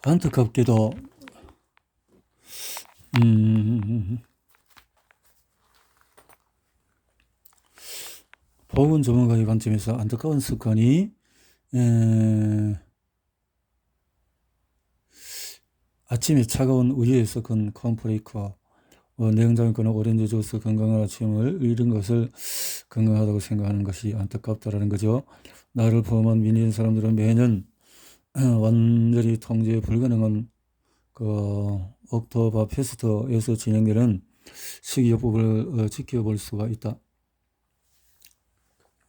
안타깝게도 보건 전문가의 관점에서 안타까운 습관이 아침에 차가운 우유에 섞은 콘프레이크와 냉장고에 꺼낸 오렌지 주스 건강한 아침을 이런 것을 건강하다고 생각하는 것이 안타깝다라는 거죠. 나를 포함한 민인 사람들은 매년 완전히 통제 불가능한 옥토버 페스트에서 진행되는 식이요법을 지켜볼 수가 있다.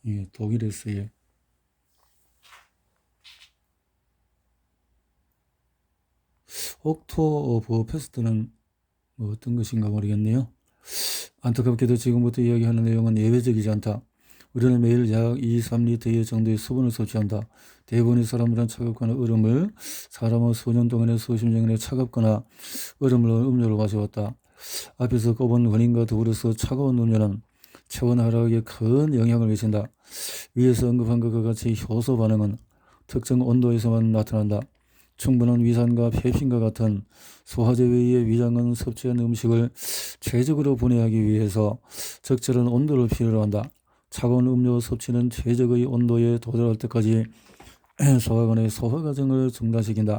예, 독일에서의 옥토버 페스트는 어떤 것인가 모르겠네요. 안타깝게도 지금부터 이야기하는 내용은 예외적이지 않다. 우리는 매일 약 2-3리터 정도의 수분을 섭취한다. 대부분의 사람들은 차갑거나 얼음을 사람은 수년 동안에 수십 년에 차갑거나 얼음을 넣은 음료를 마셔왔다. 앞에서 꼽은 원인과 더불어서 차가운 음료는 체온 하락에 큰 영향을 미친다. 위에서 언급한 것과 같이 효소 반응은 특정 온도에서만 나타난다. 충분한 위산과 펩신과 같은 소화제 외의 위장은 섭취한 음식을 최적으로 분해하기 위해서 적절한 온도를 필요로 한다. 차가운 음료 섭취는 최적의 온도에 도달할 때까지 소화관의 소화 과정을 중단시킨다.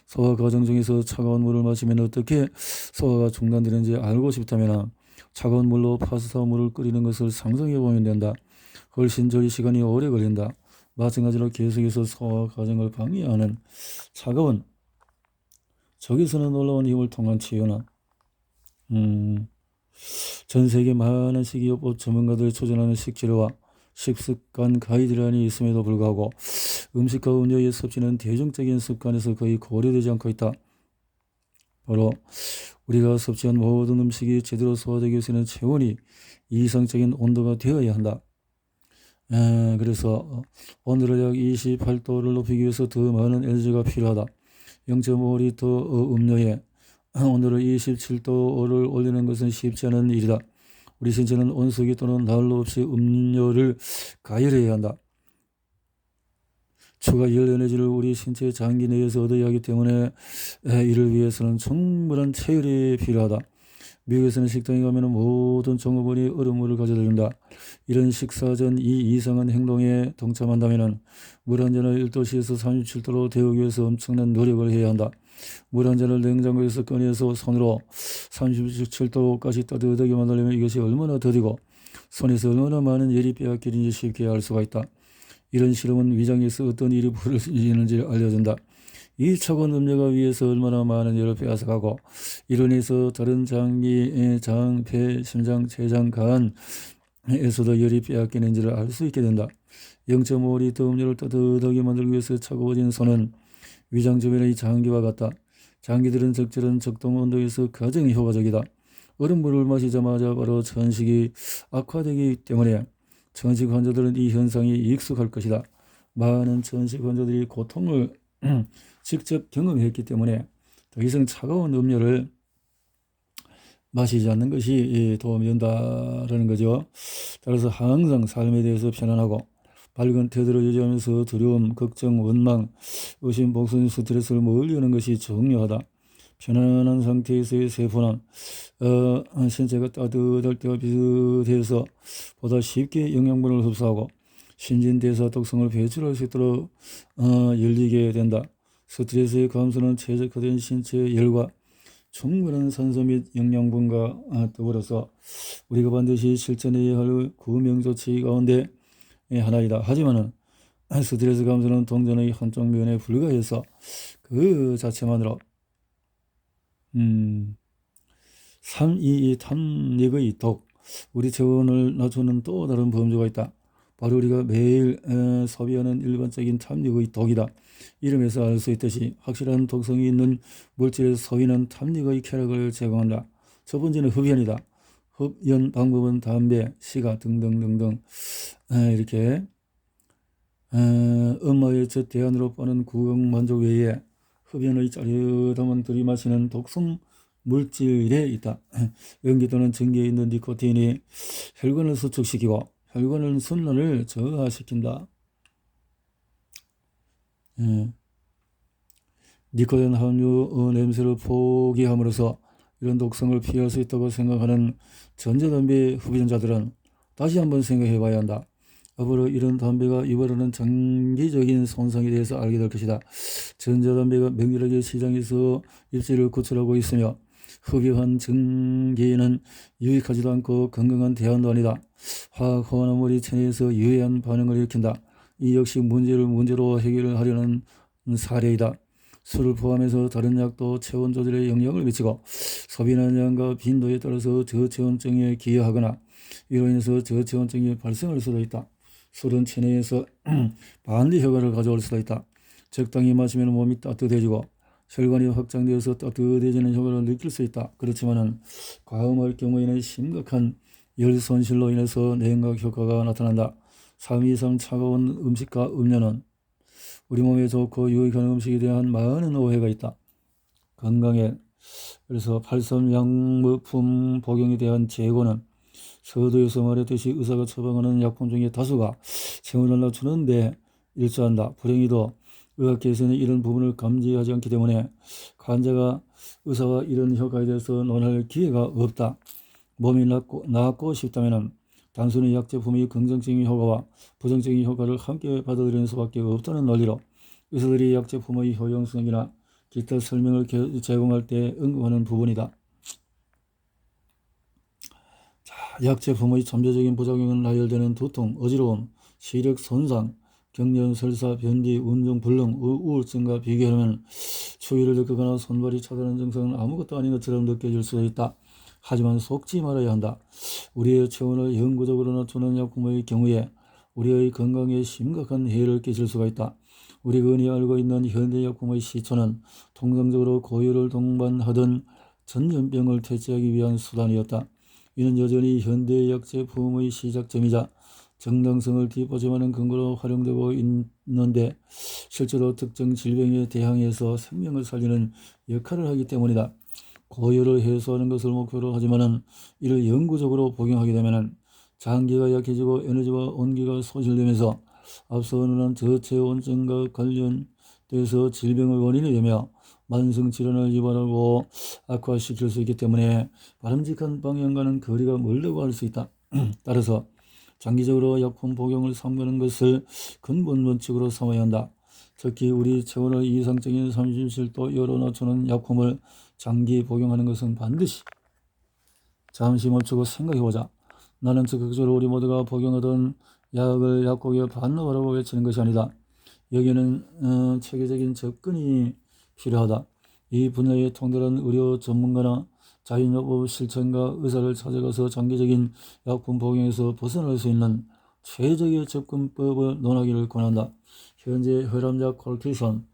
소화 과정 중에서 차가운 물을 마시면 어떻게 소화가 중단되는지 알고 싶다면 차가운 물로 파스타 물을 끓이는 것을 상상해 보면 된다. 훨씬 조리 시간이 오래 걸린다. 마찬가지로 계속해서 소화 과정을 방해하는 차가운 적에서는 놀라운 힘을 통한 치유는 전 세계 많은 식이요법 전문가들이 추천하는 식재료와 식습관 가이드라인이 있음에도 불구하고 음식과 음료의 섭취는 대중적인 습관에서 거의 고려되지 않고 있다. 바로 우리가 섭취한 모든 음식이 제대로 소화되기 위해서는 체온이 이상적인 온도가 되어야 한다. 그래서 온도를 약 28도를 높이기 위해서 더 많은 에너지가 필요하다. 0.5리터 음료에 온도를 27도를 올리는 것은 쉽지 않은 일이다. 우리 신체는 온수기 또는 난로 없이 음료를 가열해야 한다. 추가 열 에너지를 우리 신체 장기 내에서 얻어야 하기 때문에 이를 위해서는 충분한 체열이 필요하다. 미국에서는 식당에 가면 모든 종업원이 얼음물을 가져다 준다. 이런 식사 전 이 이상한 행동에 동참한다면 물 한 잔을 1도씨에서 37도로 데우기 위해서 엄청난 노력을 해야 한다. 물 한 잔을 냉장고에서 꺼내서 손으로 37도까지 따뜻하게 만들려면 이것이 얼마나 더디고 손에서 얼마나 많은 열이 빼앗기는지 쉽게 알 수가 있다. 이런 실험은 위장에서 어떤 일이 벌어지는지 알려준다. 이 차가운 음료가 위에서 얼마나 많은 열을 빼앗아가고 이로 인해서 다른 장기, 장, 폐, 심장, 췌장, 간에서도 열이 빼앗기는지를 알 수 있게 된다. 0.5리터 음료를 따뜻하게 만들기 위해서 차가워진 손은 위장 주변의 장기와 같다. 장기들은 적절한 적동 온도에서 가장 효과적이다. 얼음물을 마시자마자 바로 천식이 악화되기 때문에 천식 환자들은 이 현상이 익숙할 것이다. 많은 천식 환자들이 고통을 직접 경험했기 때문에 더 이상 차가운 음료를 마시지 않는 것이 도움이 된다는 거죠. 따라서 항상 삶에 대해서 편안하고 밝은 태도를 유지하면서 두려움, 걱정, 원망, 의심, 복선, 스트레스를 멀리하는 것이 중요하다. 편안한 상태에서의 세포는 신체가 따뜻할 때와 비슷해서 보다 쉽게 영양분을 흡수하고 신진대사 독성을 배출할 수 있도록 열리게 된다. 스트레스의 감소는 최적화된 신체의 열과 충분한 산소 및 영양분과 더불어서 우리가 반드시 실천해야 할 구명조치 가운데 하나이다. 하지만 스트레스 감소는 동전의 한쪽 면에 불과해서 그 자체만으로 이 탐닉의 독, 우리 체온을 낮추는 또 다른 범주가 있다. 바로 우리가 매일 소비하는 일반적인 탐닉의 독이다. 이름에서 알 수 있듯이 확실한 독성이 있는 물질의 소비는 탐닉의 쾌락을 제공한다. 첫 번째는 흡연이다. 흡연 방법은 담배, 시가 등등등등 이렇게 엄마의 첫 대안으로 빠는 구강 만족 외에 흡연의 짜릿함은 들이마시는 독성 물질에 있다. 연기 또는 전기에 있는 니코틴이 혈관을 수축시키고 혈관의 순환을 저하시킨다. 니코틴 함유 냄새를 포기함으로써 이런 독성을 피할 수 있다고 생각하는 전자담배 흡연자들은 다시 한번 생각해 봐야 한다. 앞으로 이런 담배가 이번에는 장기적인 손상에 대해서 알게 될 것이다. 전자담배가 맹렬하게 시장에서 입지를 구출하고 있으며 흡입한 전기에는 유익하지도 않고 건강한 대안도 아니다. 화학 화합물이 체내에서 유해한 반응을 일으킨다. 이 역시 문제를 문제로 해결하려는 사례이다. 술을 포함해서 다른 약도 체온 조절에 영향을 미치고 소비하는 양과 빈도에 따라서 저체온증에 기여하거나 이로 인해서 저체온증이 발생할 수도 있다. 술은 체내에서 반대 효과를 가져올 수도 있다. 적당히 마시면 몸이 따뜻해지고 혈관이 확장되어서 따뜻해지는 효과를 느낄 수 있다. 그렇지만 과음할 경우에는 심각한 열 손실로 인해서 냉각 효과가 나타난다. 3 이상 차가운 음식과 음료는 우리 몸에 좋고 유익한 음식에 대한 많은 오해가 있다. 건강에 그래서 발암약품 복용에 대한 재고는 서두에서 말했듯이 의사가 처방하는 약품 중에 다수가 체온을 낮추는 데 일조한다. 불행히도 의학계에서는 이런 부분을 감지하지 않기 때문에患者가 의사와 이런 효과에 대해서 논할 기회가 없다. 몸이 낫고 싶다면 단순히 약 제품의 긍정적인 효과와 부정적인 효과를 함께 받아들이는 수밖에 없다는 논리로 의사들이 약 제품의 효용성이나 기타 설명을 제공할 때 언급하는 부분이다. 약 제품의 잠재적인 부작용은 나열되는 두통, 어지러움, 시력 손상, 경련, 설사, 변비, 운동 불능, 우울증과 비교하면 추위를 느끼거나 손발이 차다는 증상은 아무것도 아닌 것처럼 느껴질 수 있다. 하지만 속지 말아야 한다. 우리의 체온을 영구적으로 낮추는 약품의 경우에 우리의 건강에 심각한 해를 끼칠 수가 있다. 우리가 흔히 알고 있는 현대약품의 시초는 통상적으로 고열을 동반하던 전염병을 퇴치하기 위한 수단이었다. 이는 여전히 현대약 제품의 시작점이자 정당성을 뒷받침하는 근거로 활용되고 있는데 실제로 특정 질병에 대항해서 생명을 살리는 역할을 하기 때문이다. 고열을 해소하는 것을 목표로 하지만은 이를 영구적으로 복용하게 되면은 장기가 약해지고 에너지와 온기가 소실되면서 앞서 언급한 저체온증과 관련돼서 질병의 원인이 되며 만성 질환을 유발하고 악화시킬 수 있기 때문에 바람직한 방향과는 거리가 멀다고 할 수 있다. 따라서 장기적으로 약품 복용을 삼가는 것을 근본 원칙으로 삼아야 한다. 특히 우리 체온을 이상적인 37도 열어 낮추는 약품을 장기 복용하는 것은 반드시 잠시 멈추고 생각해보자. 나는 적극적으로 우리 모두가 복용하던 약을 약국에 반납하라고 외치는 것이 아니다. 여기에는 체계적인 접근이 필요하다. 이 분야의 통달한 의료 전문가나 자연요법 실천가 의사를 찾아가서 장기적인 약품 복용에서 벗어날 수 있는 최적의 접근법을 논하기를 권한다. 현재 혈압약, 콜티손,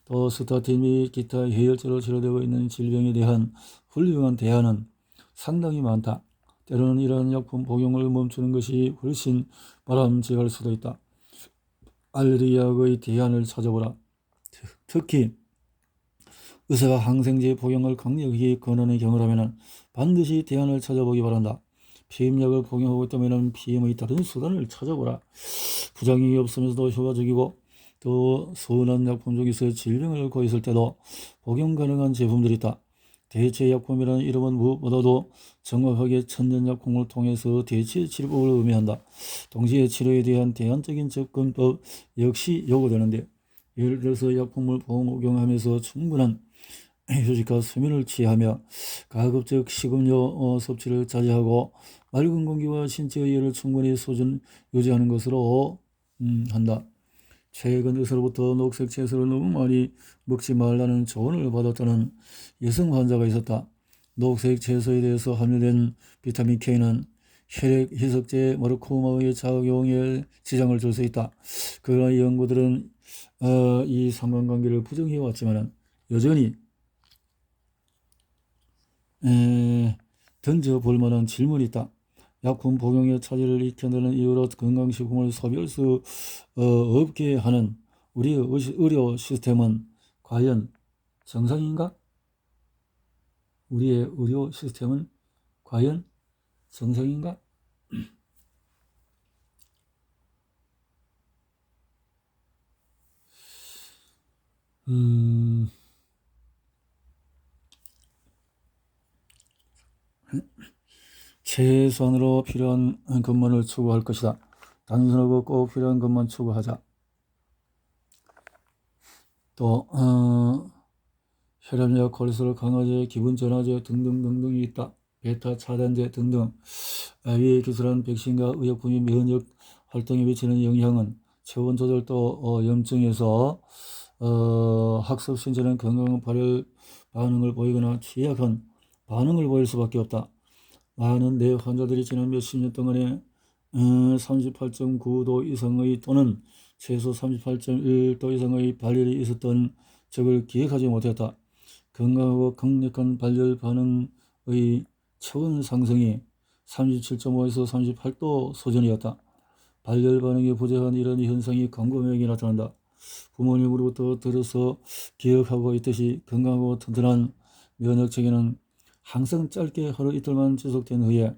또 스타틴 및 기타 해열제로 치료되고 있는 질병에 대한 훌륭한 대안은 상당히 많다. 때로는 이러한 약품 복용을 멈추는 것이 훨씬 바람직할 수도 있다. 알레르기약의 대안을 찾아보라. 특히 의사가 항생제 복용을 강력히 권하는 경우라면 반드시 대안을 찾아보기 바란다. 피임약을 복용하고 있다면 피임의 다른 수단을 찾아보라. 부작용이 없으면서도 효과적이고 또 선한 약품 중에서 질병을 앓고 있을 때도 복용 가능한 제품들이 있다. 대체약품이라는 이름은 무엇보다도 정확하게 천연약품을 통해서 대체 치료법을 의미한다. 동시에 치료에 대한 대안적인 접근법 역시 요구되는데 예를 들어서 약품을 복용하면서 충분한 휴식과 수면을 취하며 가급적 식음료 섭취를 자제하고 맑은 공기와 신체의 열을 충분히 수준 유지하는 것으로 한다. 최근 의사로부터 녹색 채소를 너무 많이 먹지 말라는 조언을 받았다는 여성 환자가 있었다. 녹색 채소에 대해서 함유된 비타민 K는 혈액 희석제 모르코마의 작용에 지장을 줄 수 있다. 그러나 연구들은 이 상관관계를 부정해 왔지만 여전히 던져볼 만한 질문이 있다. 약품 복용의 차질을 익혀내는 이유로 건강식품을 소비할 수 없게 하는 우리의 의료 시스템은 과연 정상인가? 우리의 의료 시스템은 과연 정상인가? 음, 최소한으로 필요한 것만을 추구할 것이다. 단순하고 꼭 필요한 것만 추구하자. 또 혈압약, 콜레스테롤 강화제, 기분 전환제 등등등등이 있다. 베타 차단제 등등. 위에 기술한 백신과 의약품이 면역 활동에 미치는 영향은 체온 조절 또 염증에서 학습 신체는 건강 발열 반응을 보이거나 취약한 반응을 보일 수밖에 없다. 많은 뇌 환자들이 지난 몇십 년 동안에 38.9도 이상의 또는 최소 38.1도 이상의 발열이 있었던 적을 기억하지 못했다. 건강하고 강력한 발열 반응의 체온 상승이 37.5에서 38도 수준이었다. 발열 반응이 부재한 이런 현상이 광범위하게 나타난다. 부모님으로부터 들어서 기억하고 있듯이 건강하고 튼튼한 면역체계는 항상 짧게 하루 이틀만 지속된 후에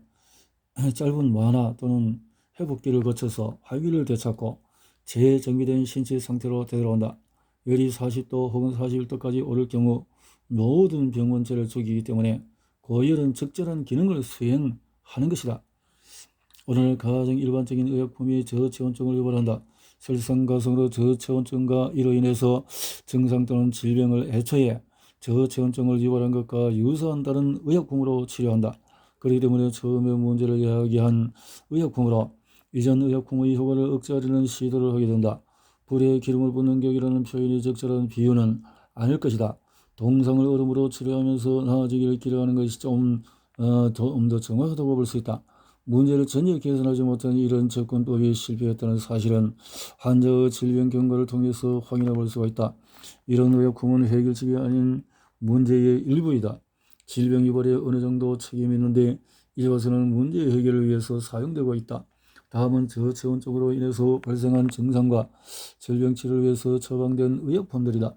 짧은 완화 또는 회복기를 거쳐서 활기를 되찾고 재정비된 신체 상태로 되돌아온다. 열이 40도 혹은 41도까지 오를 경우 모든 병원체를 죽이기 때문에 고열은 적절한 기능을 수행하는 것이다. 오늘 가장 일반적인 의약품이 저체온증을 유발한다. 설상가성으로 저체온증과 이로 인해서 증상 또는 질병을 애초에 저체온증을 유발한 것과 유사한 다른 의약품으로 치료한다. 그렇기 때문에 처음에 문제를 야기한 의약품으로 이전 의약품의 효과를 억제하려는 시도를 하게 된다. 불에 기름을 붓는 격이라는 표현이 적절한 비유는 아닐 것이다. 동상을 얼음으로 치료하면서 나아지기를 기대하는 것이 좀 더 정확하다고 볼 수 있다. 문제를 전혀 개선하지 못한 이런 접근법이 실패했다는 사실은 환자의 질병 경과를 통해서 확인해 볼 수가 있다. 이런 의약품은 해결책이 아닌 문제의 일부이다. 질병 유발에 어느 정도 책임이 있는데 이제 와서는 문제 해결을 위해서 사용되고 있다. 다음은 저체온증으로 인해서 발생한 증상과 질병 치료를 위해서 처방된 의약품들이다.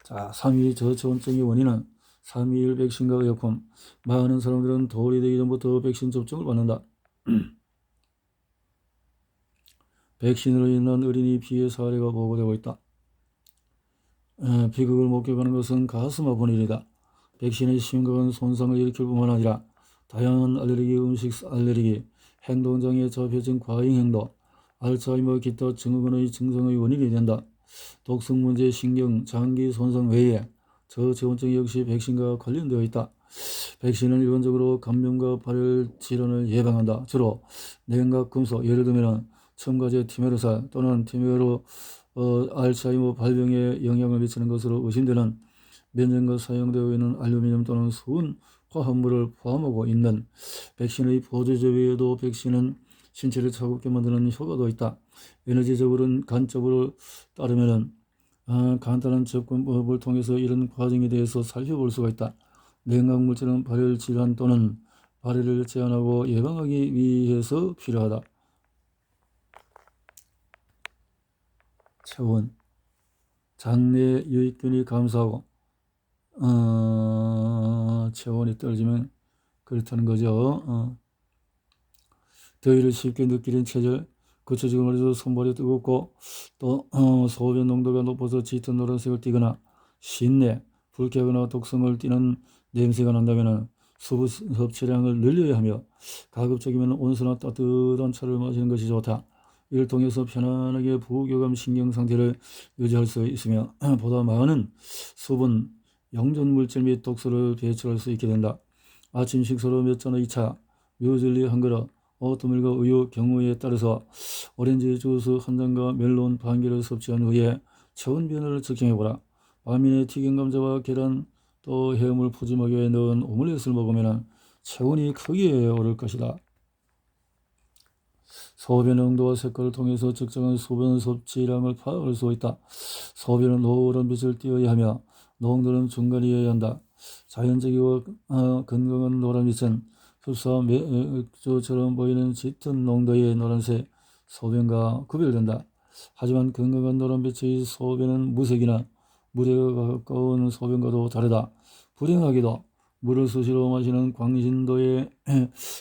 자, 3위 저체온증의 원인은 3.21 백신과 의약품. 많은 사람들은 돌이 되기 전부터 백신 접종을 받는다. 백신으로 인한 어린이 피해 사례가 보고되고 있다. 비극을 목격하는 것은 가슴 아픈 일이다. 백신의 심각한 손상을 일으킬 뿐만 아니라 다양한 알레르기, 음식 알레르기, 행동장애, 자폐증, 과잉행동, 알츠하이머 기타 증후군의 증상의 원인이 된다. 독성 문제, 신경, 장기 손상 외에 저체온증 역시 백신과 관련되어 있다. 백신은 일반적으로 감염과 발열 질환을 예방한다. 주로 냉각 금속, 예를 들면 첨가제 티메르살 또는 티메로 알츠하이머 발병에 영향을 미치는 것으로 의심되는 면역과 사용되어 있는 알루미늄 또는 수은 화합물을 포함하고 있는 백신의 보조제 외에도 백신은 신체를 차갑게 만드는 효과도 있다. 에너지적으로는 간접으로 따르면 간단한 접근법을 통해서 이런 과정에 대해서 살펴볼 수가 있다. 냉각물질은 발열 질환 또는 발열을 제한하고 예방하기 위해서 필요하다. 체온, 장내 유익균이 감소하고 체온이 떨어지면 그렇다는 거죠. 더위를 쉽게 느끼는 체질, 구체적으로 말해서 손발이 뜨겁고 또 소변 농도가 높아서 짙은 노란색을 띠거나 신내, 불쾌하거나 독성을 띠는 냄새가 난다면 수분 섭취량을 늘려야 하며 가급적이면 온수나 따뜻한 차를 마시는 것이 좋다. 이를 통해서 편안하게 부교감 신경 상태를 유지할 수 있으며 보다 많은 수분, 영전 물질 및 독소를 배출할 수 있게 된다. 아침 식사로 몇 잔의 2차, 뮤즐리 한 그릇, 오트밀과 우유, 경우에 따라서 오렌지 주스 한 잔과 멜론 반 개를 섭취한 후에 체온 변화를 측정해보라. 밤이내 튀긴 감자와 계란 또 해물 푸짐하게 넣은 오믈렛을 먹으면 체온이 크게 오를 것이다. 소변 농도와 색깔을 통해서 적정한 소변 섭취량을 파악할 수 있다. 소변은 노란 빛을 띄어야 하며 농도는 중간이어야 한다. 자연적이고 건강한 노란빛은 흡사 맥주처럼 보이는 짙은 농도의 노란색 소변과 구별된다. 하지만 건강한 노란빛의 소변은 무색이나 물에 가까운 소변과도 다르다. 불행하게도 물을 수시로 마시는 광신도에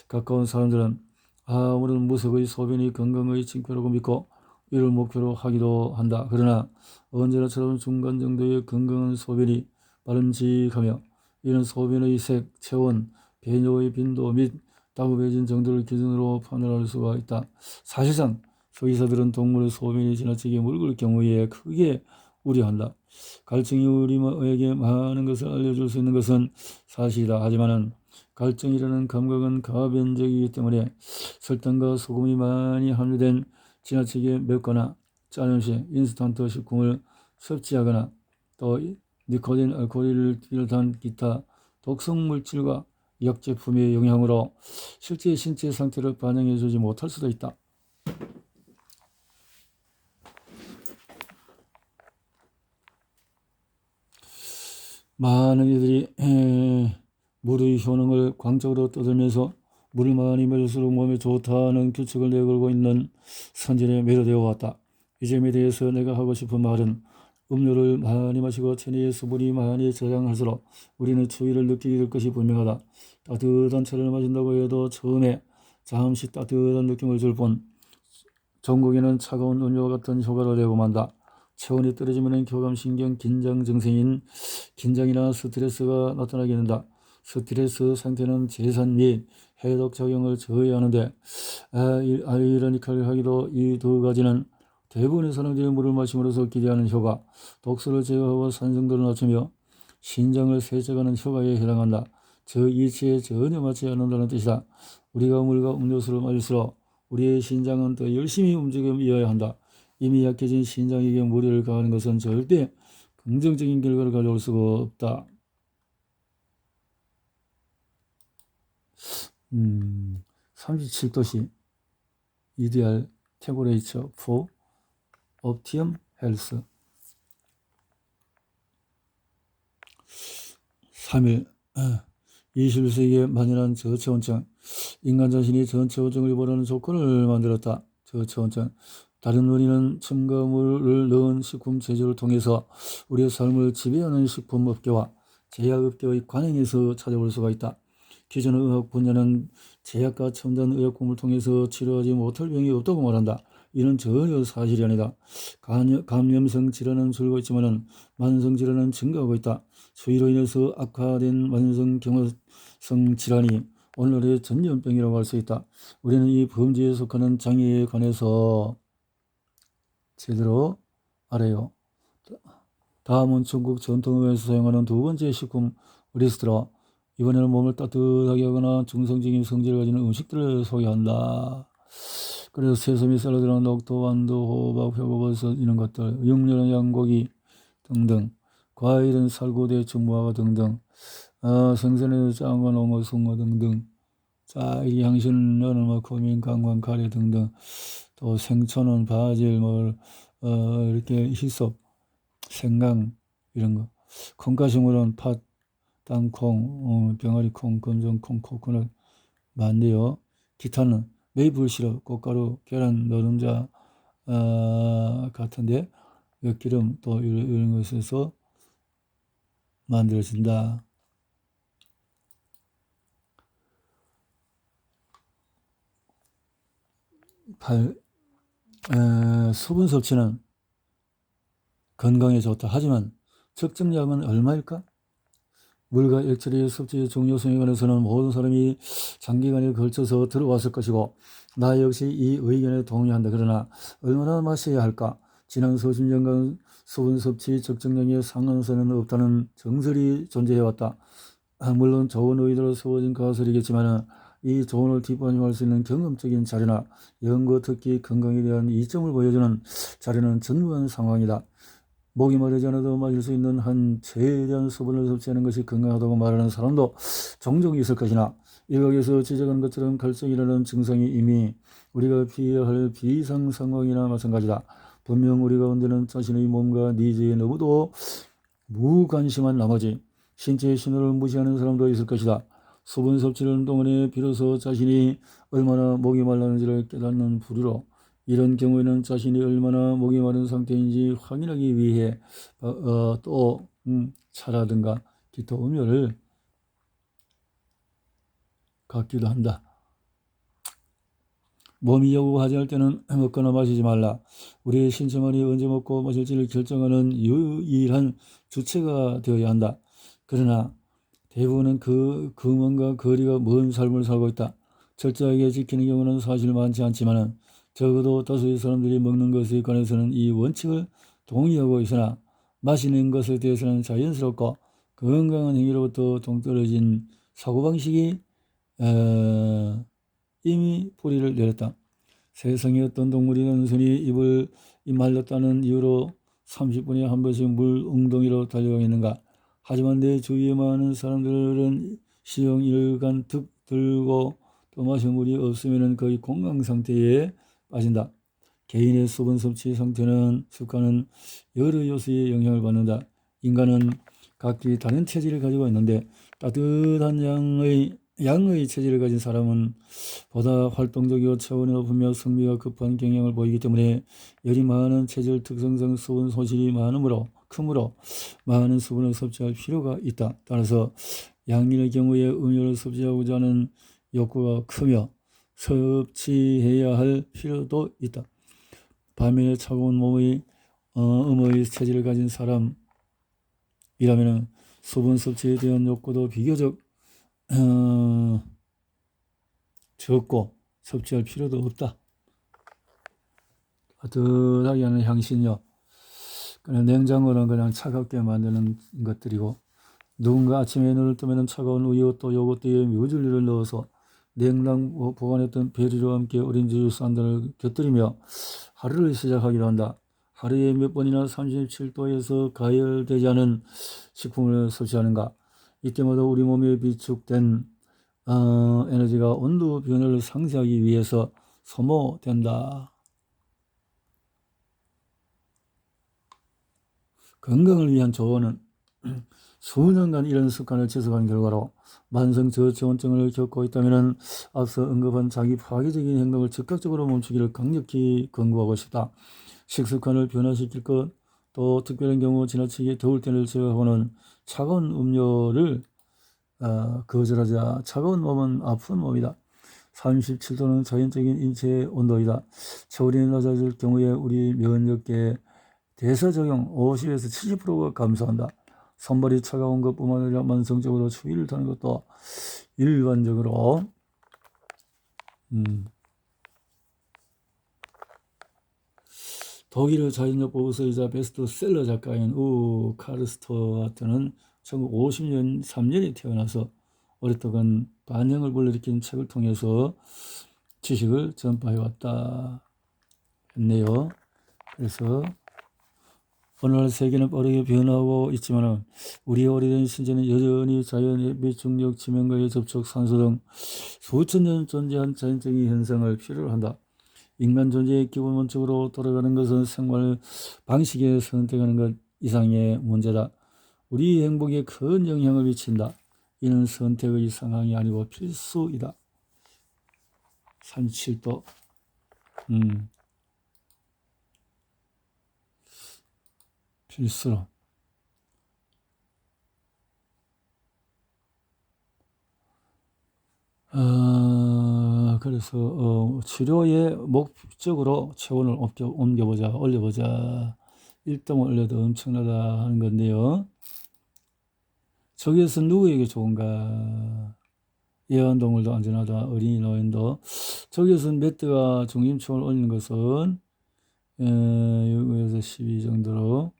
가까운 사람들은 아무런 무색의 소변이 건강의 징표라고 믿고 이를 목표로 하기도 한다. 그러나 언제나처럼 중간 정도의 건강한 소변이 바람직하며 이는 소변의 색, 체온, 배뇨의 빈도 및 다급해진 정도를 기준으로 판단할 수가 있다. 사실상 소의사들은 동물의 소변이 지나치게 묽을 경우에 크게 우려한다. 갈증이 우리에게 많은 것을 알려줄 수 있는 것은 사실이다. 하지만 갈증이라는 감각은 가변적이기 때문에 설탕과 소금이 많이 함유된 지나치게 맵거나 짠 음식, 인스턴트 식품을 섭취하거나 또 니코틴, 알코올을 비롯한 기타 독성 물질과 약제품의 영향으로 실제 신체 상태를 반영해주지 못할 수도 있다. 많은 이들이 물의 효능을 광적으로 떠들면서 물을 많이 마실수록 몸에 좋다는 규칙을 내걸고 있는 선진에 매료되어 왔다. 이 점에 대해서 내가 하고 싶은 말은 음료를 많이 마시고 체내의 수분이 많이 저장할수록 우리는 추위를 느끼게 될 것이 분명하다. 따뜻한 차를 마신다고 해도 처음에 잠시 따뜻한 느낌을 줄 뿐 전국에는 차가운 음료와 같은 효과를 내고 만다. 체온이 떨어지면 교감신경 긴장 증세인 긴장이나 스트레스가 나타나게 된다. 스트레스 상태는 재산 및 해독 작용을 저해하는데 아이러니컬하게도 이 두 가지는 대부분의 사람들이 물을 마심으로써 기대하는 효과, 독소를 제거하고 산성도를 낮추며 신장을 세척하는 효과에 해당한다. 저 이치에 전혀 맞지 않는다는 뜻이다. 우리가 물과 음료수를 마실수록 우리의 신장은 더 열심히 움직여야 한다. 이미 약해진 신장에게 무리를 가하는 것은 절대 긍정적인 결과를 가져올 수가 없다. 37도시 Ideal Temperature for Optimum Health 3일 21세기에 만연한 저체온증. 인간 자신이 저체온증을 유발하는 조건을 만들었다. 저체온증. 다른 원인은 첨가물을 넣은 식품 제조를 통해서 우리의 삶을 지배하는 식품업계와 제약업계의 관행에서 찾아볼 수가 있다. 기존 의학 분야는 제약과 첨단 의약품을 통해서 치료하지 못할 병이 없다고 말한다. 이는 전혀 사실이 아니다. 감염성 질환은 줄고 있지만 만성 질환은 증가하고 있다. 추위로 인해서 악화된 만성 경화성 질환이 오늘날의 전염병이라고 할 수 있다. 우리는 이 범죄에 속하는 장애에 관해서 제대로 알아요. 다음은 중국 전통의학에서 사용하는 두 번째 식품 리스트라. 이번에는 몸을 따뜻하게 하거나 중성적인 성질을 가지는 음식들을 소개한다. 그래서 새소미, 샐러드나 녹두, 완두, 호박, 표고버섯 이런 것들, 육류는 양고기 등등, 과일은 살구대, 중무화과 등등, 생선에는 짱어, 농어, 숭어 등등, 자, 이 향신료는 뭐 커민, 강황, 카레 등등, 또 생초는 바질, 이렇게 희석, 생강 이런 거, 콩가식물은 팥, 땅콩, 병아리콩, 검정콩, 코코넛 많은데요. 기타는 메이플 시럽, 꽃가루, 계란, 노른자 같은데 엿기름 또 이런 것에서 만들어진다. 수분 섭취는 건강에 좋다. 하지만 적정량은 얼마일까? 물과 액체의 섭취의 중요성에 관해서는 모든 사람이 장기간에 걸쳐서 들어왔을 것이고 나 역시 이 의견에 동의한다. 그러나 얼마나 마셔야 할까? 지난 수십 년간 수분 섭취 적정량에 상한선은 없다는 정설이 존재해왔다. 물론 좋은 의도로 세워진 가설이겠지만 이 조언을 뒷받침할 수 있는 경험적인 자료나 연구, 특히 건강에 대한 이점을 보여주는 자료는 전무한 상황이다. 목이 마르지 않아도 마실 수 있는 한 최대한 수분을 섭취하는 것이 건강하다고 말하는 사람도 종종 있을 것이나 일각에서 지적한 것처럼 갈증이라는 증상이 이미 우리가 피해야 할 비상 상황이나 마찬가지다. 분명 우리 가운데는 자신의 몸과 니즈에 너무도 무관심한 나머지 신체의 신호를 무시하는 사람도 있을 것이다. 수분 섭취를 하는 동안에 비로소 자신이 얼마나 목이 말랐는지를 깨닫는 부류로 이런 경우에는 자신이 얼마나 목이 마른 상태인지 확인하기 위해 또 차라든가 기타 음료를 갖기도 한다. 몸이 요구하지 할 때는 먹거나 마시지 말라. 우리의 신체만이 언제 먹고 마실지를 결정하는 유일한 주체가 되어야 한다. 그러나 대부분은 그 근원과 거리가 먼 삶을 살고 있다. 철저하게 지키는 경우는 사실 많지 않지만 적어도 다수의 사람들이 먹는 것에 관해서는 이 원칙을 동의하고 있으나 마시는 것에 대해서는 자연스럽고 건강한 행위로부터 동떨어진 사고방식이 이미 뿌리를 내렸다. 세상에 어떤 동물이 단순히 입 말렸다는 이유로 30분에 한 번씩 물 웅덩이로 달려가겠는가. 하지만 내 주위에 많은 사람들은 시형 일간 들고 또 마신 물이 없으면 거의 공강 상태에 빠진다. 개인의 수분 섭취 상태는 습관은 여러 요소에 영향을 받는다. 인간은 각기 다른 체질을 가지고 있는데 따뜻한 양의 체질을 가진 사람은 보다 활동적이고 차원이 높으며 성미가 급한 경향을 보이기 때문에 열이 많은 체질 특성상 수분 소실이 크므로 많은 수분을 섭취할 필요가 있다. 따라서 양인의 경우에 음료를 섭취하고자 하는 욕구가 크며 섭취해야 할 필요도 있다. 반면에 차가운 음의 체질을 가진 사람이라면 수분 섭취에 대한 욕구도 비교적 적고 섭취할 필요도 없다. 따뜻하게 하는 향신료, 그냥 냉장고는 그냥 차갑게 만드는 것들이고, 누군가 아침에 눈을 뜨면 차가운 우유 또 요거트에 뮤즐리를 넣어서 냉장 보관했던 베리와 함께 오렌지 주스 한 잔을 곁들이며 하루를 시작하기도 한다. 하루에 몇 번이나 37도에서 가열되지 않은 식품을 섭취하는가. 이때마다 우리 몸에 비축된 에너지가 온도 변화를 상쇄하기 위해서 소모된다. 건강을 위한 조언은 수년간 이런 습관을 지속한 결과로 만성 저체온증을 겪고 있다면 앞서 언급한 자기 파괴적인 행동을 즉각적으로 멈추기를 강력히 권고하고 싶다. 식습관을 변화시킬 것, 또 특별한 경우 지나치게 더울 때를 제외하고는 차가운 음료를 거절하자. 차가운 몸은 아픈 몸이다. 37도는 자연적인 인체의 온도이다. 체온이 낮아질 경우에 우리 면역계 대사작용 50에서 70%가 감소한다. 손발이 차가운 것뿐만 아니라 만성적으로 추위를 타는 것도 일반적으로 독일의 자연적 보고서이자 베스트셀러 작가인 카르스토와트는 1950년 3년에 태어나서 오랫동안 반영을 불러일으킨 책을 통해서 지식을 전파해왔다 했네요. 그래서 오늘날 세계는 빠르게 변화하고 있지만 우리의 오래된 신체는 여전히 자연의 미중력, 지면과의 접촉, 산소 등 수천 년 존재한 자연적인 현상을 필요로 한다. 인간 존재의 기본 원칙으로 돌아가는 것은 생활 방식에 선택하는 것 이상의 문제다. 우리 행복에 큰 영향을 미친다. 이는 선택의 상황이 아니고 필수이다. 37도. 필수로. 그래서 치료의 목적으로 체온을 올려보자. 1등 올려도 엄청나다 하는 건데요. 저기에서 누구에게 좋은가? 애완동물도 안전하다. 어린이 노인도. 저기에서 매트가 중심체온을 올리는 것은 6에서 12 정도로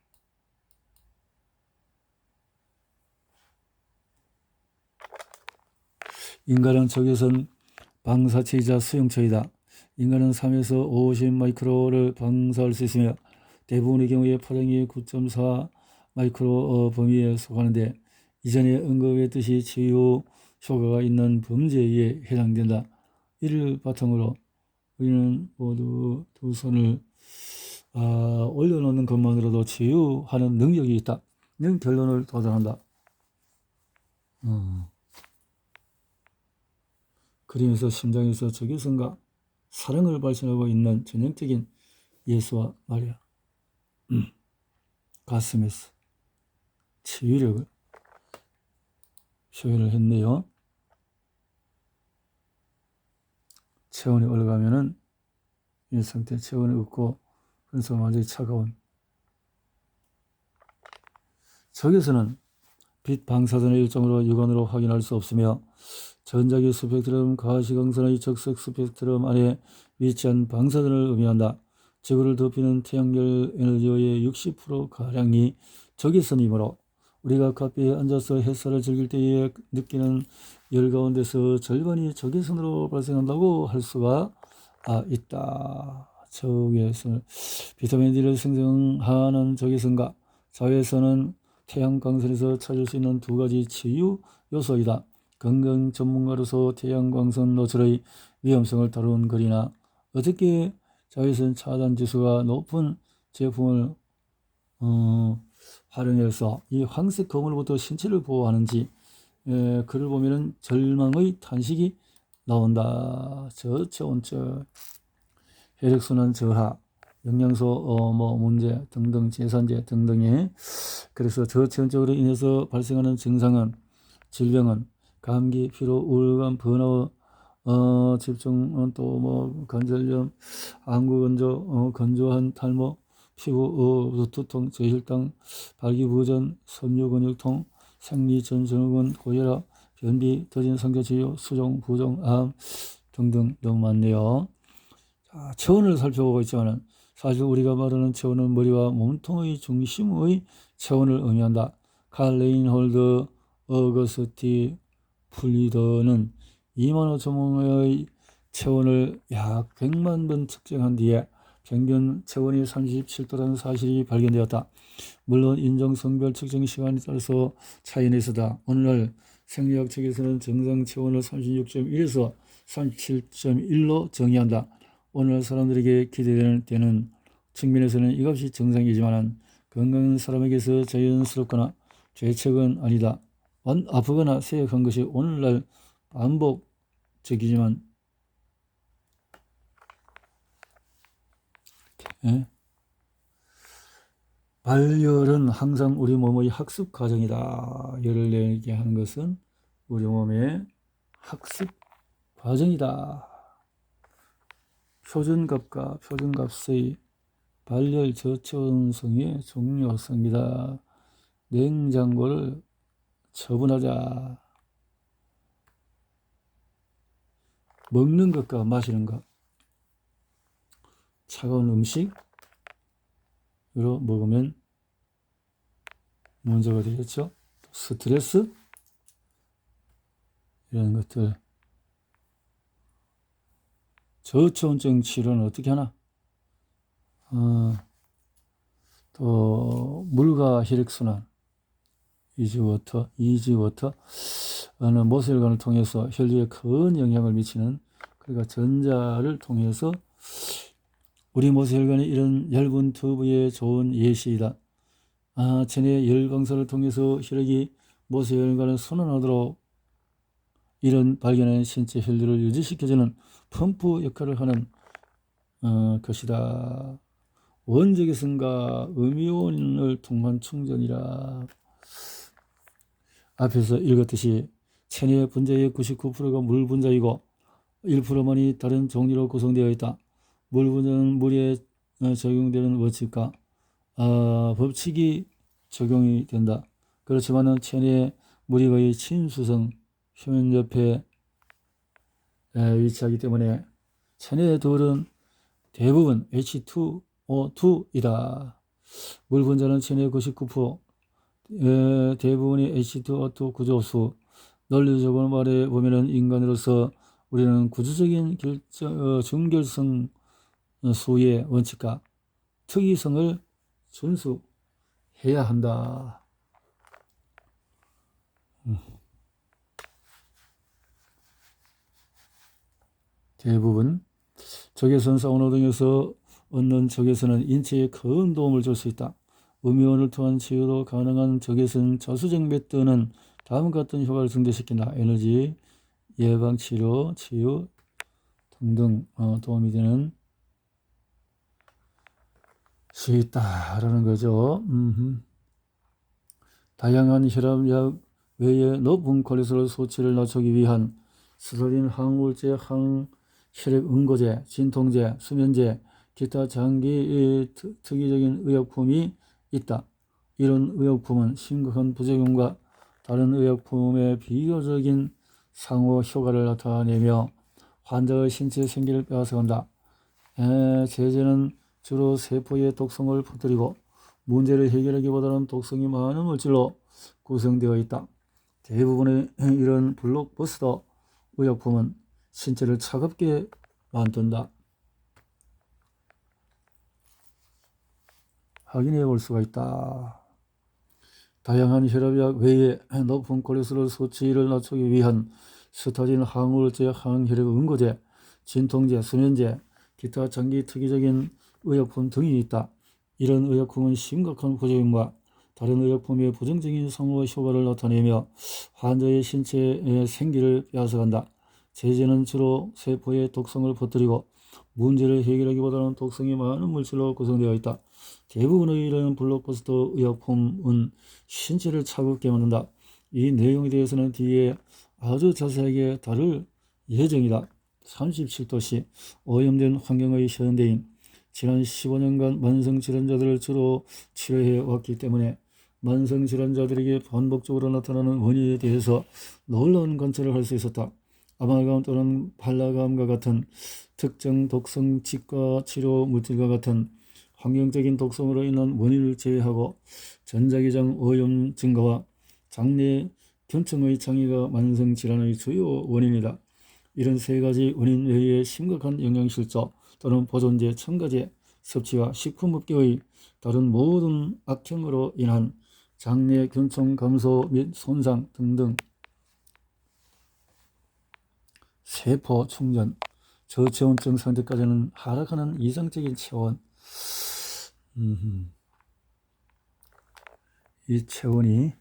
인간은 적외선 방사체이자 수용체이다. 인간은 3에서 50 마이크로를 방사할 수 있으며 대부분의 경우에 파장이 9.4 마이크로 범위에 속하는데 이전에 언급했듯이 치유 효과가 있는 범죄에 해당된다. 이를 바탕으로 우리는 모두 두 손을 올려놓는 것만으로도 치유하는 능력이 있다는 결론을 도달한다. 그러면서 심장에서 적외선과 사랑을 발산하고 있는 전형적인 예수와 마리아, 가슴에서 치유력을 표현을 했네요. 체온이 올라가면은 이 상태 체온이 없고 그래서 완전히 차가운. 적외선은 빛 방사선의 일종으로 육안으로 확인할 수 없으며 전자기 스펙트럼, 가시광선의 적색 스펙트럼 안에 위치한 방사선을 의미한다. 지구를 덮이는 태양열 에너지의 60%가량이 적외선이므로 우리가 카페에 앉아서 햇살을 즐길 때에 느끼는 열 가운데서 절반이 적외선으로 발생한다고 할 수가 있다. 적외선. 비타민 D를 생성하는 적외선과 자외선은 태양광선에서 찾을 수 있는 두 가지 치유 요소이다. 건강 전문가로서 태양광선 노출의 위험성을 다룬 글이나 어떻게 자외선 차단 지수가 높은 제품을 활용해서 이 황색 거물부터 신체를 보호하는지 글을 보면은 절망의 탄식이 나온다. 저체온증, 혈액순환 저하, 영양소 문제 등등, 제산제 등등의, 그래서 저체온증으로 인해서 발생하는 증상은, 질병은 감기, 피로, 우울감, 번아웃, 집중, 또 관절염, 안구건조, 건조한 탈모, 피부 두통, 저혈당, 발기부전, 섬유근육통, 생리전증후군, 고혈압, 변비, 더딘 성교치유, 수종, 부종, 암 등등 너무 많네요. 자, 체온을 살펴보고 있지만 사실 우리가 말하는 체온은 머리와 몸통의 중심의 체온을 의미한다. 칼 레인홀드 어거스티 플리더는 25,000명의 체온을 약 100만 번 측정한 뒤에 평균 체온이 37도라는 사실이 발견되었다. 물론 인종 성별 측정 시간에 따라서 차이는 있었다. 오늘날 생리학 측에서는 정상 체온을 36.1에서 37.1로 정의한다. 오늘날 사람들에게 기대되는 측면에서는 이것이 정상이지만 건강한 사람에게서 자연스럽거나 죄책은 아니다. 아프거나 쇠약한 것이 오늘날 반복적이지만 발열은 항상 우리 몸의 학습 과정이다. 열을 내게 하는 것은 우리 몸의 학습 과정이다. 표준값과 표준값의 발열 저체온성의 중요성이다. 냉장고를 처분하자. 먹는 것과 마시는 것, 차가운 음식으로 먹으면 문제가 되겠죠. 스트레스 이런 것들. 저체온증 치료는 어떻게 하나? 또 물과 혈액순환, 이지워터 어느 모세혈관을 통해서 혈류에 큰 영향을 미치는, 그러니까 전자를 통해서 우리 모세혈관이 이런 얇은 튜브의 좋은 예시이다. 체내 열광선을 통해서 혈액이 모세혈관을 순환하도록 이런 발견은 신체 혈류를 유지시켜주는 펌프 역할을 하는 것이다. 원적외선과 음이온을 통한 충전이라. 앞에서 읽었듯이 체내 분자의 99%가 물 분자이고 1%만이 다른 종류로 구성되어 있다. 물 분자는 물에 적용되는 원칙과 법칙이 적용이 된다. 그렇지만 체내 물이 거의 친수성 표면 옆에 위치하기 때문에 체내의 돌은 대부분 H2O2이다. 물 분자는 체내의 99% 대부분이 H2O2 구조수. 논리적으로 말해 보면은 인간으로서 우리는 구조적인 중결성 수의 원칙과 특이성을 준수해야 한다. 대부분 적외선 사우나 등에서 얻는 적외선은 인체에 큰 도움을 줄 수 있다. 음이온을 통한 치유도 가능한 적외선 자수정 메터는 다음과 같은 효과를 증대시킨다. 에너지, 예방, 치료, 치유 등등 도움이 되는 수 있다라는 거죠. 다양한 혈압약 외에 높은 콜레스테롤 수치를 낮추기 위한 스테로이드, 항우울제, 항혈액 응고제, 진통제, 수면제, 기타 장기 특이적인 의약품이 있다. 이런 의약품은 심각한 부작용과 다른 의약품의 비교적인 상호 효과를 나타내며 환자의 신체 생기를 빼앗아간다. 제제는 주로 세포의 독성을 퍼뜨리고 문제를 해결하기보다는 독성이 많은 물질로 구성되어 있다. 대부분의 이런 블록버스터 의약품은 신체를 차갑게 만든다. 확인해 볼 수가 있다. 다양한 혈압약 외에 높은 콜레스테롤 수치를 낮추기 위한 스타딘, 항우울제, 항혈액 응고제, 진통제, 수면제, 기타 장기 특이적인 의약품 등이 있다. 이런 의약품은 심각한 부작용과 다른 의약품의 부정적인 상호 효과를 나타내며 환자의 신체의 생기를 빼앗아간다. 제제는 주로 세포의 독성을 퍼뜨리고 문제를 해결하기보다는 독성이 많은 물질로 구성되어 있다. 대부분의 이런 블록버스터 의약품은 신체를 차갑게 만든다. 이 내용에 대해서는 뒤에 아주 자세하게 다룰 예정이다. 37도시 오염된 환경의 현대인. 지난 15년간 만성질환자들을 주로 치료해 왔기 때문에 만성질환자들에게 반복적으로 나타나는 원인에 대해서 놀라운 관찰을 할 수 있었다. 아말감 또는 발라감과 같은 특정 독성 치과 치료 물질과 같은 환경적인 독성으로 인한 원인을 제외하고 전자기장 오염 증가와 장내 균층의 장애가 만성질환의 주요 원인이다. 이런 세 가지 원인 외에 심각한 영양실조 또는 보존제, 첨가제 섭취와 식품업계의 다른 모든 악행으로 인한 장내 균층 감소 및 손상 등등 세포 충전, 저체온증 상태까지는 하락하는 이상적인 체온. 이 체온이